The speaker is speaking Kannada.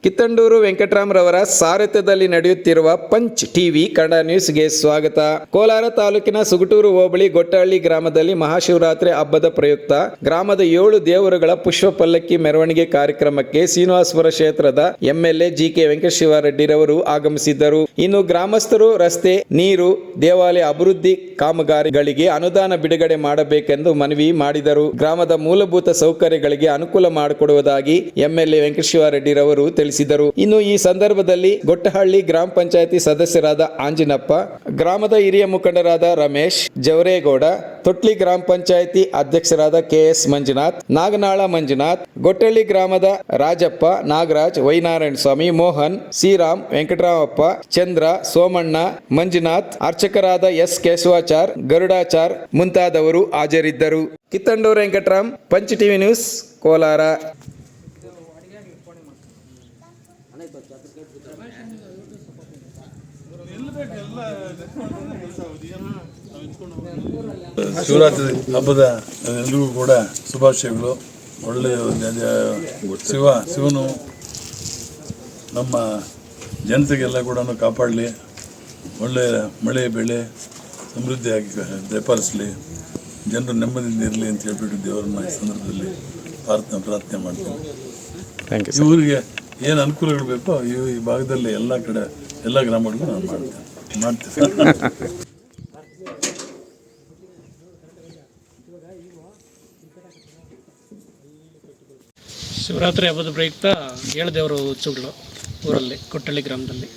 ಕಿತ್ತಂಡೂರು ವೆಂಕಟರಾಮರವರ ಸಾರಥ್ಯದಲ್ಲಿ ನಡೆಯುತ್ತಿರುವ ಪಂಚ್ ಟಿವಿ ಕನ್ನಡ ನ್ಯೂಸ್ಗೆ ಸ್ವಾಗತ. ಕೋಲಾರ ತಾಲೂಕಿನ ಸುಗಟೂರು ಹೋಬಳಿ ಗೊಟ್ಟಹಳ್ಳಿ ಗ್ರಾಮದಲ್ಲಿ ಮಹಾಶಿವರಾತ್ರಿ ಹಬ್ಬದ ಪ್ರಯುಕ್ತ ಗ್ರಾಮದ 7 ದೇವರುಗಳ ಪುಷ್ಪ ಪಲ್ಲಕ್ಕಿ ಮೆರವಣಿಗೆ ಕಾರ್ಯಕ್ರಮಕ್ಕೆ ಶ್ರೀನಿವಾಸಪುರ ಕ್ಷೇತ್ರದ ಎಂಎಲ್ಎ ಜಿಕೆ ವೆಂಕಟಶಿವರೆಡ್ಡಿರವರು ಆಗಮಿಸಿದ್ದರು. ಇನ್ನು ಗ್ರಾಮಸ್ಥರು ರಸ್ತೆ, ನೀರು, ದೇವಾಲಯ ಅಭಿವೃದ್ಧಿ ಕಾಮಗಾರಿಗಳಿಗೆ ಅನುದಾನ ಬಿಡುಗಡೆ ಮಾಡಬೇಕೆಂದು ಮನವಿ ಮಾಡಿದರು. ಗ್ರಾಮದ ಮೂಲಭೂತ ಸೌಕರ್ಯಗಳಿಗೆ ಅನುಕೂಲ ಮಾಡಿಕೊಡುವುದಾಗಿ ಎಂಎಲ್ಎ ವೆಂಕಟಶಿವರೆಡ್ಡಿರವರು ತಿಳಿಸಿದರು. ಇನ್ನು ಈ ಸಂದರ್ಭದಲ್ಲಿ ಗೊಟ್ಟಹಳ್ಳಿ ಗ್ರಾಮ ಪಂಚಾಯತಿ ಸದಸ್ಯರಾದ ಆಂಜಿನಪ್ಪ, ಗ್ರಾಮದ ಹಿರಿಯ ಮುಖಂಡರಾದ ರಮೇಶ್, ಜವರೇಗೌಡ, ತೊಟ್ಲಿ ಗ್ರಾಮ ಪಂಚಾಯತಿ ಅಧ್ಯಕ್ಷರಾದ ಕೆಎಸ್ ಮಂಜುನಾಥ್, ನಾಗನಾಳ ಮಂಜುನಾಥ್, ಗೊಟ್ಟಹಳ್ಳಿ ಗ್ರಾಮದ ರಾಜಪ್ಪ, ನಾಗರಾಜ್, ವೈನಾರಾಯಣ ಸ್ವಾಮಿ, ಮೋಹನ್, ಶ್ರೀರಾಮ್, ವೆಂಕಟರಾಮಪ್ಪ, ಚಂದ್ರ, ಸೋಮಣ್ಣ, ಮಂಜುನಾಥ್, ಅರ್ಚಕರಾದ ಎಸ್ ಕೇಶವಾಚಾರ್, ಗರುಡಾಚಾರ್ ಮುಂತಾದವರು ಹಾಜರಿದ್ದರು. Kittandur Venkatram, punch TV news, Kolar. Shivaratri ಹಬ್ಬದ ಎಲ್ರಿಗೂ ಕೂಡ ಶುಭಾಶಯಗಳು. ಒಳ್ಳೆಯ ಶಿವನು ನಮ್ಮ ಜನತೆಗೆಲ್ಲ ಕೂಡ ಕಾಪಾಡಲಿ, ಒಳ್ಳೆಯ ಮಳೆ ಬೆಳೆ ಸಮೃದ್ಧಿಯಾಗಿ ದಯಪಾಲಿಸಲಿ, ಜನರು ನೆಮ್ಮದಿಯಿಂದ ಇರಲಿ ಅಂತ ಹೇಳ್ಬಿಟ್ಟು ದೇವರನ್ನ ಈ ಸಂದರ್ಭದಲ್ಲಿ ಪ್ರಾರ್ಥನೆ ಮಾಡ್ತೀನಿ. ಈ ಊರಿಗೆ ಏನು ಅನುಕೂಲಗಳು ಬೇಕೋ ಈ ಭಾಗದಲ್ಲಿ ಎಲ್ಲ ಕಡೆ ಎಲ್ಲ ಗ್ರಾಮಗಳಿಗೂ ನಾನು ಮಾಡ್ತೀನಿ. ಶಿವರಾತ್ರಿ ಹಬ್ಬದ ಪ್ರಯುಕ್ತ 7 ದೇವರ ಉತ್ಸವಗಳು ಊರಲ್ಲಿ, ಕೊಟ್ಟಳ್ಳಿ ಗ್ರಾಮದಲ್ಲಿ.